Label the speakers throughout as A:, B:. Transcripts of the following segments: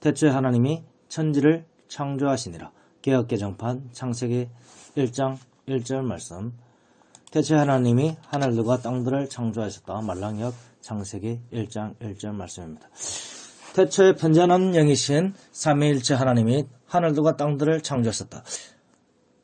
A: 태초에 하나님이 천지를 창조하시니라. 개역개정판 창세기 1장 1절 말씀. 태초에 하나님이 하늘들과 땅들을 창조하셨다. 말라기역 창세기 1장 1절 말씀입니다. 태초에 편지하는 영이신 삼위일체 하나님이 하늘들과 땅들을 창조하셨다.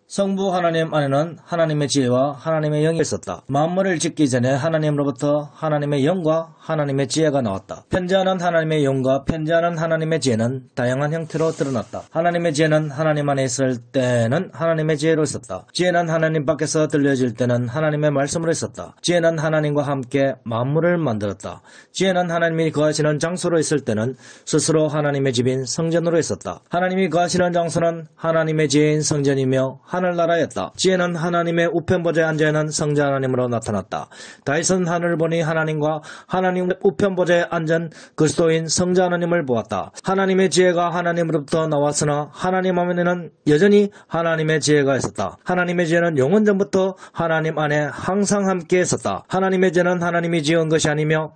A: 성부 하나님 안에는 하나님의 지혜와 하나님의 영이 있었다. 만물을 짓기 전에 하나님으로부터 하나님의 영과 하나님의 지혜가 나왔다. 편지하는 하나님의 영과 편지하는 하나님의 지혜는 다양한 형태로 드러났다. 하나님의 지혜는 하나님 안에 있을 때는 하나님의 지혜로 있었다. 지혜는 하나님 밖에서 들려질 때는 하나님의 말씀으로 있었다. 지혜는 하나님과 함께 만물을 만들었다. 지혜는 하나님이 거하시는 장소로 있을 때는 스스로 하나님의 집인 성전으로 있었다. 하나님이 거하시는 장소는 하나님의 지혜인 성전이며 하늘나라였다. 지혜는 하나님의 우편보좌에 앉아있는 성자 하나님으로 나타났다. 다윗은 하늘을 보니 하나님과 하나님 우편보좌에 앉은 그리스도인 성자 하나님을 보았다. 하나님의 지혜가 하나님으로부터 나왔으나 하나님 안에는 여전히 하나님의 지혜가 있었다. 하나님의 지혜는 영원전부터 하나님 안에 항상 함께 있었다. 하나님의 지혜는 하나님이 지은 것이 아니며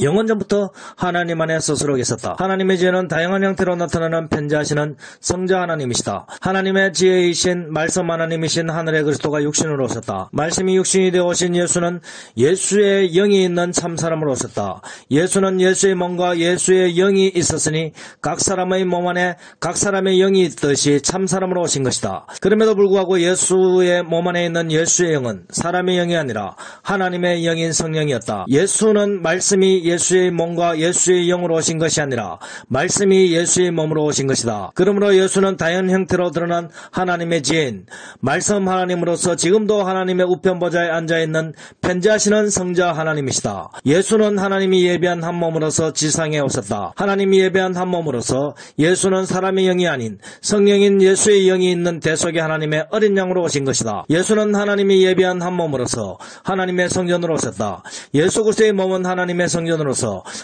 A: 영원전부터 하나님 안에 스스로 계셨다. 하나님의 지혜는 다양한 형태로 나타나는 편지하시는 성자 하나님이시다. 하나님의 지혜이신 말씀 하나님이신 하늘의 그리스도가 육신으로 오셨다. 말씀이 육신이 되어 오신 예수는 예수의 영이 있는 참사람으로 오셨다. 예수는 예수의 몸과 예수의 영이 있었으니 각 사람의 몸 안에 각 사람의 영이 있듯이 참사람으로 오신 것이다. 그럼에도 불구하고 예수의 몸 안에 있는 예수의 영은 사람의 영이 아니라 하나님의 영인 성령이었다. 예수는 말씀이 예수의 몸과 예수의 영으로 오신 것이 아니라 말씀이 예수의 몸으로 오신 것이다. 그러므로 예수는 다양한 형태로 드러난 하나님의 지혜인 말씀 하나님으로서 지금도 하나님의 우편보좌에 앉아있는 편지하시는 성자 하나님이시다. 예수는 하나님이 예비한 한 몸으로서 지상에 오셨다. 하나님이 예비한 한 몸으로서 예수는 사람의 영이 아닌 성령인 예수의 영이 있는 대속의 하나님의 어린 양으로 오신 것이다. 예수는 하나님이 예비한 한 몸으로서 하나님의 성전으로 오셨다. 예수 그리스도의 몸은 하나님의 성전으로서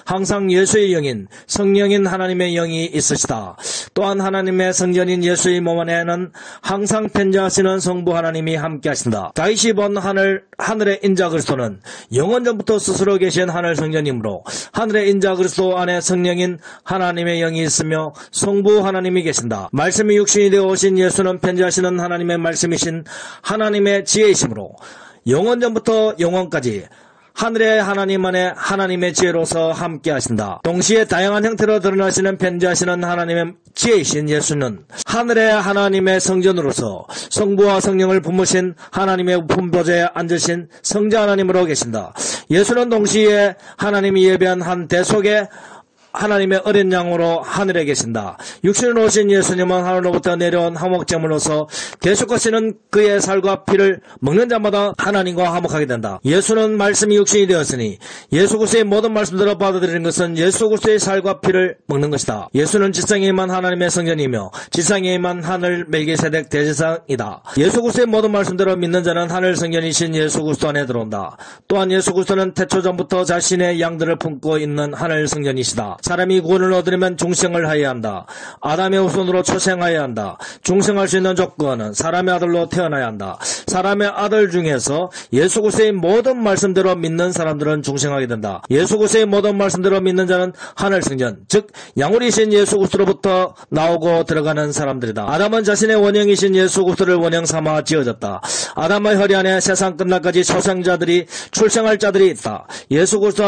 A: 항상 예수의 영인 성령인 하나님의 영이 있으시다. 또한 하나님의 성전인 예수의 몸 안에는 항상 편지하시는 성부 하나님이 함께 하신다. 다윗이 본 하늘의 인자 그리스도는 영원전부터 스스로 계신 하늘 성전이므로 하늘의 인자 그리스도 안에 성령인 하나님의 영이 있으며 성부 하나님이 계신다. 말씀이 육신이 되어 오신 예수는 편지하시는 하나님의 말씀이신 하나님의 지혜이시므로 영원전부터 영원까지 하늘의 하나님 안에 하나님의 지혜로서 함께 하신다. 동시에 다양한 형태로 드러나시는 편지하시는 하나님의 지혜이신 예수는 하늘의 하나님의 성전으로서 성부와 성령을 품으신 하나님의 우편보좌에 앉으신 성자 하나님으로 계신다. 예수는 동시에 하나님이 예배한 한 대속의 하나님의 어린 양으로 하늘에 계신다. 육신으로 오신 예수님은 하늘로부터 내려온 화목제물로서 대속하시는 그의 살과 피를 먹는 자마다 하나님과 화목하게 된다. 예수는 말씀이 육신이 되었으니 예수 그리스도의 모든 말씀대로 받아들이는 것은 예수 그리스도의 살과 피를 먹는 것이다. 예수는 지상에 임한 하나님의 성전이며 지상에 임한 하늘 멜기세덱 대제사장이다. 예수 그리스도의 모든 말씀대로 믿는 자는 하늘 성전이신 예수 그리스도 안에 들어온다. 또한 예수 그리스도는 태초 전부터 자신의 양들을 품고 있는 하늘 성전이시다. 사람이 구원을 얻으려면 중생을 하여야 한다. 아담의 후손으로 초생하여야 한다. 중생할 수 있는 조건은 사람의 아들로 태어나야 한다. 사람의 아들 중에서 예수 그리스도의 모든 말씀대로 믿는 사람들은 중생하게 된다. 예수 그리스도의 모든 말씀대로 믿는 자는 하늘 성전, 즉 양우리이신 예수 그리스도로부터 나오고 들어가는 사람들이다. 아담은 자신의 원형이신 예수 그리스도를 원형 삼아 지어졌다. 아담의 허리 안에 세상 끝날까지 초생자들이 출생할 자들이 있다. 예수 그리스도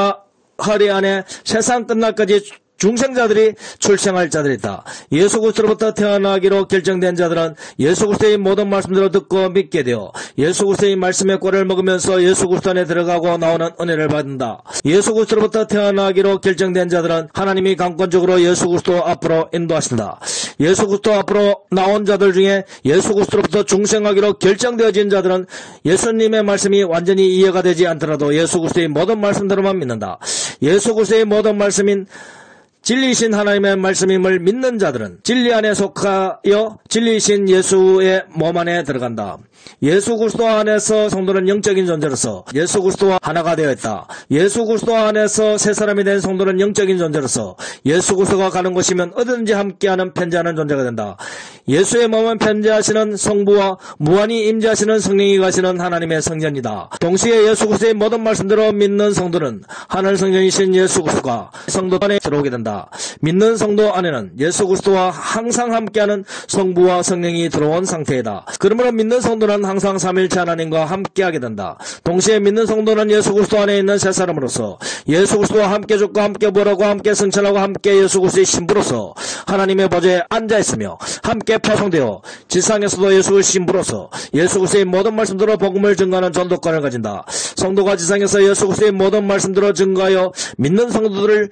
A: 허리 안에 세상 끝날까지 중생자들이 출생할 자들이 있다. 예수 그리스도로부터 태어나기로 결정된 자들은 예수 그리스도의 모든 말씀대로 듣고 믿게 되어 예수 그리스도의 말씀의 꼴을 먹으면서 예수 그리스도 안에 들어가고 나오는 은혜를 받는다. 예수 그리스도로부터 태어나기로 결정된 자들은 하나님이 강권적으로 예수 그리스도 앞으로 인도하신다. 예수 그리스도 앞으로 나온 자들 중에 예수 그리스도로부터 중생하기로 결정되어진 자들은 예수님의 말씀이 완전히 이해가 되지 않더라도 예수 그리스도의 모든 말씀대로만 믿는다. 예수 그리스도의 모든 말씀인 진리이신 하나님의 말씀임을 믿는 자들은 진리 안에 속하여 진리이신 예수의 몸 안에 들어간다. 예수 그리스도 안에서 성도는 영적인 존재로서 예수 그리스도와 하나가 되어 있다. 예수 그리스도 안에서 새 사람이 된 성도는 영적인 존재로서 예수 그리스도가 가는 곳이면 어디든지 함께하는 편지하는 존재가 된다. 예수의 몸은 편지하시는 성부와 무한히 임재하시는 성령이 가시는 하나님의 성전이다. 동시에 예수 그리스도의 모든 말씀대로 믿는 성도는 하늘 성전이신 예수 그리스도가 성도 안에 들어오게 된다.
B: 믿는 성도 안에는 예수 그리스도와 항상 함께하는 성부와 성령이 들어온 상태이다. 그러므로 믿는 성도는 항상 삼위일체 하나님과 함께하게 된다. 동시에 믿는 성도는 예수 그리스도 안에 있는 새 사람으로서 예수 그리스도와 함께 죽고 함께 부활하고 함께 승천하고 함께 예수 그리스도의 신부로서 하나님의 보좌에 앉아있으며 함께 파송되어 지상에서도 예수 그리스도의 신부로서 예수 그리스도의 모든 말씀대로 복음을 증거하는 전도권을 가진다. 성도가 지상에서 예수 그리스도의 모든 말씀대로 증거하여 믿는 성도들을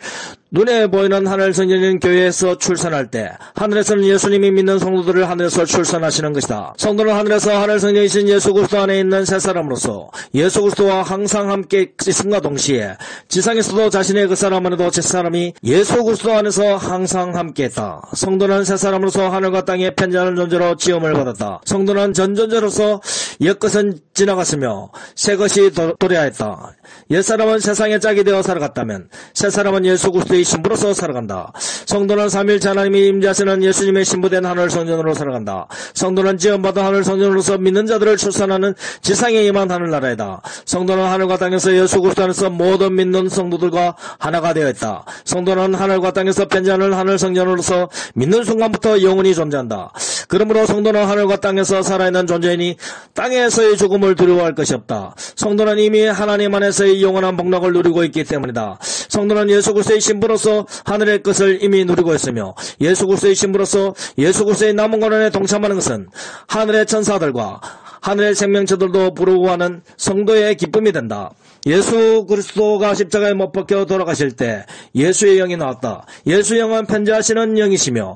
B: 눈에 보이는 하늘 성전인 교회에서 출산할 때 하늘에서는 예수님이 믿는 성도들을 하늘에서 출산하시는 것이다. 성도는 하늘에서 하늘 성전이신 예수 그리스도 안에 있는 새 사람으로서 예수 그리스도와 항상 함께 있음과 동시에 지상에서도 자신의 그 사람 안에도 제 사람이 예수 그리스도 안에서 항상 함께했다. 성도는 새 사람으로서 하늘과 땅에 편지하는 존재로 지음을 받았다. 성도는 전존재로서 옛것은 지나갔으며 새것이 도래하였다. 옛사람은 세상의 짝이 되어 살아갔다면 새사람은 예수 그리스도의 신부로서 살아간다. 성도는 삼위일체 하나님이 임재하시는 예수님의 신부된 하늘 성전으로 살아간다. 성도는 지음받은 하늘 성전으로서 믿는 자들을 출산하는 지상에 임한 하늘나라이다. 성도는 하늘과 땅에서 예수 그리스도 안에서 모든 믿는 성도들과 하나가 되어 있다. 성도는 하늘과 땅에서 편지하는 하늘 성전으로서 믿는 순간부터 영원히 존재한다. 그러므로 성도는 하늘과 땅에서 살아있는 존재이니 땅에서의 죽음을 두려워할 것이 없다. 성도는 이미 하나님 안에서의 영원한 복락을 누리고 있기 때문이다. 성도는 예수 그리스도의 신부로서 하늘의 것을 이미 누리고 있으며 예수 그리스도의 신부로서 예수 그리스도의 남은 고난에 동참하는 것은 하늘의 천사들과 하늘의 생명체들도 부러워하는 성도의 기쁨이 된다. 예수 그리스도가 십자가에 못 박혀 돌아가실 때 예수의 영이 나왔다. 예수의 영은 편지하시는 영이시며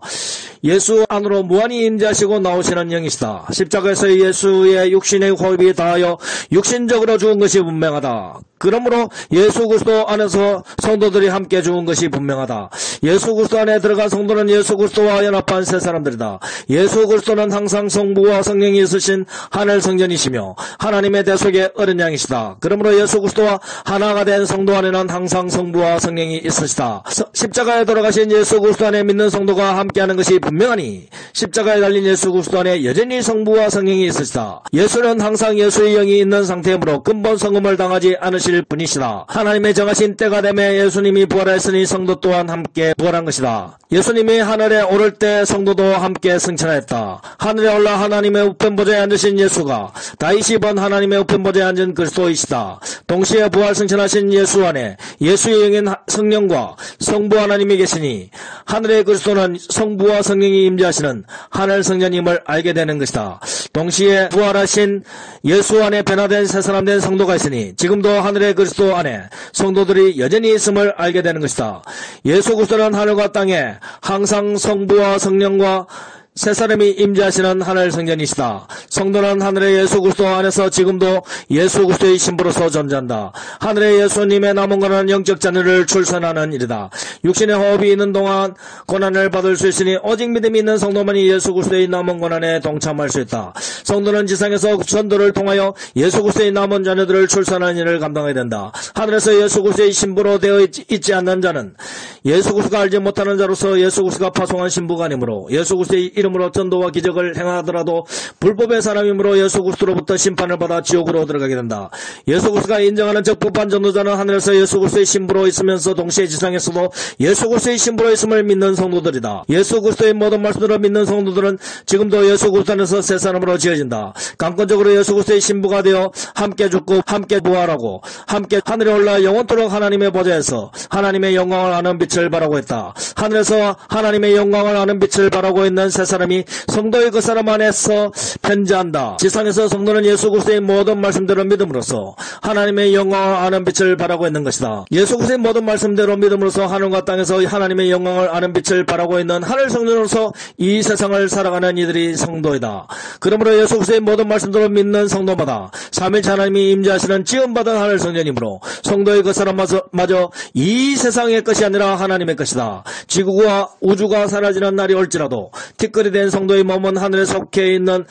B: 예수 안으로 무한히 임재하시고 나오시는 영이시다. 십자가에서 예수의 육신의 호흡이 닿아여 육신적으로 죽은 것이 분명하다. 그러므로 예수 그리스도 안에서 성도들이 함께 죽은 것이 분명하다. 예수 그리스도 안에 들어간 성도는 예수 그리스도와 연합한 새 사람들이다. 예수 그리스도는 항상 성부와 성령이 있으신 하늘 성전이시며 하나님의 대속의 어린 양이시다. 그러므로 예수 그리스도와 하나가 된 성도 안에는 항상 성부와 성령이 있으시다. 십자가에 돌아가신 예수 그리스도 안에 믿는 성도가 함께하는 것이 분명하니 십자가에 달린 예수 그리스도 안에 여전히 성부와 성령이 있으시다. 예수는 항상 예수의 영이 있는 상태이므로 근본 성금을 당하지 않으실 분이시다. 하나님의 정하신 때가 되매 예수님이 부활하였으니 성도 또한 함께 부활한 것이다. 예수님이 하늘에 오를 때 성도도 함께 승천하였다. 하늘에 올라 하나님의 우편 보좌에 앉으신 예수가 다윗이 본 하나님의 우편 보좌에 앉은 그리스도이시다. 동시에 부활 승천하신 예수 안에 예수의 영인 성령과 성부 하나님이 계시니 하늘의 그리스도는 성부와 성령이 임재하시는 하늘 성전임을 알게 되는 것이다. 동시에 부활하신 예수 안에 변화된 새 사람 된 성도가 있으니 지금도 하늘의 그리스도 안에 성도들이 여전히 있음을 알게 되는 것이다. 예수 그리스도는 하늘과 땅에 항상 성부와 성령과 새 사람이 임재하시는 하늘 성전이시다. 성도는 하늘의 예수 그리스도 안에서 지금도 예수 그리스도의 신부로서 존재한다. 하늘의 예수님의 남은 고난은 영적 자녀를 출산하는 일이다. 육신의 호흡이 있는 동안 고난을 받을 수 있으니 오직 믿음이 있는 성도만이 예수 그리스도의 남은 고난에 동참할 수 있다. 성도는 지상에서 전도를 통하여 예수 그리스도의 남은 자녀들을 출산하는 일을 감당해야 된다. 하늘에서 예수 그리스도의 신부로 되어 있지 않는 자는 예수 그리스도가 알지 못하는 자로서 예수 그리스도가 파송한 신부가 아니므로 예수 그리스도의 이름으로 전도와 기적을 행하더라도 불법의 사람이므로 예수 그리스도로부터 심판을 받아 지옥으로 들어가게 된다. 예수 그리스도가 인정하는 적법한 전도자는 하늘에서 예수 그리스도의 신부로 있으면서 동시에 지상에서도 예수 그리스도의 신부로 있음을 믿는 성도들이다. 예수 그리스도의 모든 말씀들을 믿는 성도들은 지금도 예수 그리스도 안에서 새 사람으로 지어진다. 강권적으로 예수 그리스도의 신부가 되어 함께 죽고 함께 부활하고 함께 하늘에 올라 영원토록 하나님의 보좌에서 하나님의 영광을 아는 빛을 발하고 있다. 하늘에서 하나님의 영광을 아는 빛을 발하고 있는 새 사람이 성도의 그 사람 안에서 편지한다. 지상에서 성도는 예수 그리스도의 모든 말씀대로 믿음으로써 하나님의 영광을 아는 빛을 발하고 있는 것이다. 예수 그리스도의 모든 말씀대로 믿음으로써 하늘과 땅에서 하나님의 영광을 아는 빛을 발하고 있는 하늘 성전으로서 이 세상을 살아가는 이들이 성도이다. 그러므로 예수 그리스도의 모든 말씀대로 믿는 성도마다 삼위일체 하나님이 임재하시는 지음받은 하늘 성전이므로 성도의 그 사람마저 이 세상의 것이 아니라 하나님의 것이다. 지구와 우주가 사라지는 날이 올지라도 티끌이 된 성도의 몸은 하늘에 속해 있는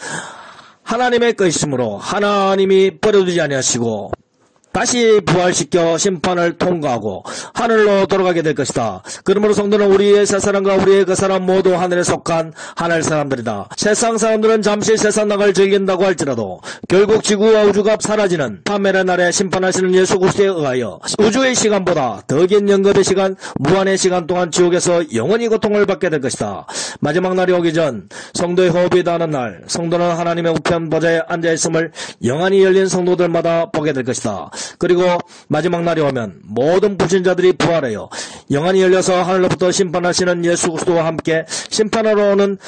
B: 하나님의 것이므로 하나님이 버려두지 아니하시고 다시 부활시켜 심판을 통과하고 하늘로 돌아가게 될 것이다. 그러므로 성도는 우리의 새 사람과 우리의 그 사람 모두 하늘에 속한 하늘 사람들이다. 세상 사람들은 잠시 세상 나갈 즐긴다고 할지라도 결국 지구와 우주가 사라지는 판멸의 날에 심판하시는 예수 그리스도에 의하여 우주의 시간보다 더 긴 영겁의 시간, 무한의 시간 동안 지옥에서 영원히 고통을 받게 될 것이다. 마지막 날이 오기 전 성도의 호흡이 닿는 날, 성도는 하나님의 우편 보좌에 앉아있음을 영원히 열린 성도들마다 보게 될 것이다. 그리고 마지막 날이 오면 모든 불신자들이 부활하여 영원히 열려서 하늘로부터 심판하시는 예수 그리스도와 함께 심판하러 오는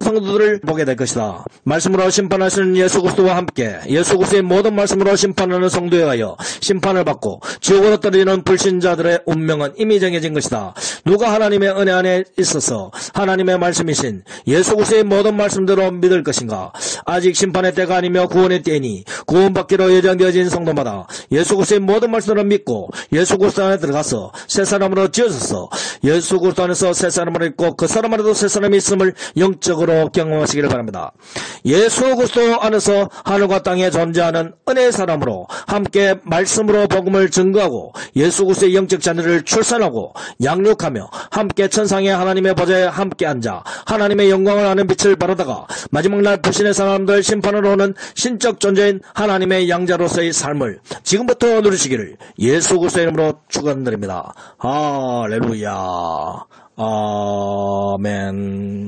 B: 성도들을 보게 될 것이다. 말씀으로 심판하시는 예수 그리스도와 함께 예수 그리스도의 모든 말씀으로 심판하는 성도에 의하여 심판을 받고 지옥으로 떨어지는 불신자들의 운명은 이미 정해진 것이다. 누가 하나님의 은혜 안에 있어서 하나님의 말씀이신 예수 그리스도의 모든 말씀대로 믿을 것인가? 아직 심판의 때가 아니며 구원의 때이니 구원받기로 예정되어진 성도마다 예수 그리스도의 모든 말씀을 믿고 예수 그리스도 안에 들어가서 새 사람으로 지어져서 예수 그리스도 안에서 새 사람을 있고 그 사람 안에도 새 사람이 있음을 영적으로 경험하시기를 바랍니다. 예수 그리스도 안에서 하늘과 땅에 존재하는 은혜의 사람으로 함께 말씀으로 복음을 증거하고 예수 그리스도의 영적 자녀를 출산하고 양육하며 함께 천상의 하나님의 보좌에 함께 앉아 하나님의 영광을 아는 빛을 바라다가 마지막 날 불신의 사람들 심판으로 오는 신적 존재인 하나님의 양자로서의 삶을 지금부터 누리시기를 예수 그리스도의 이름으로 축원드립니다. 할렐루야. 아멘.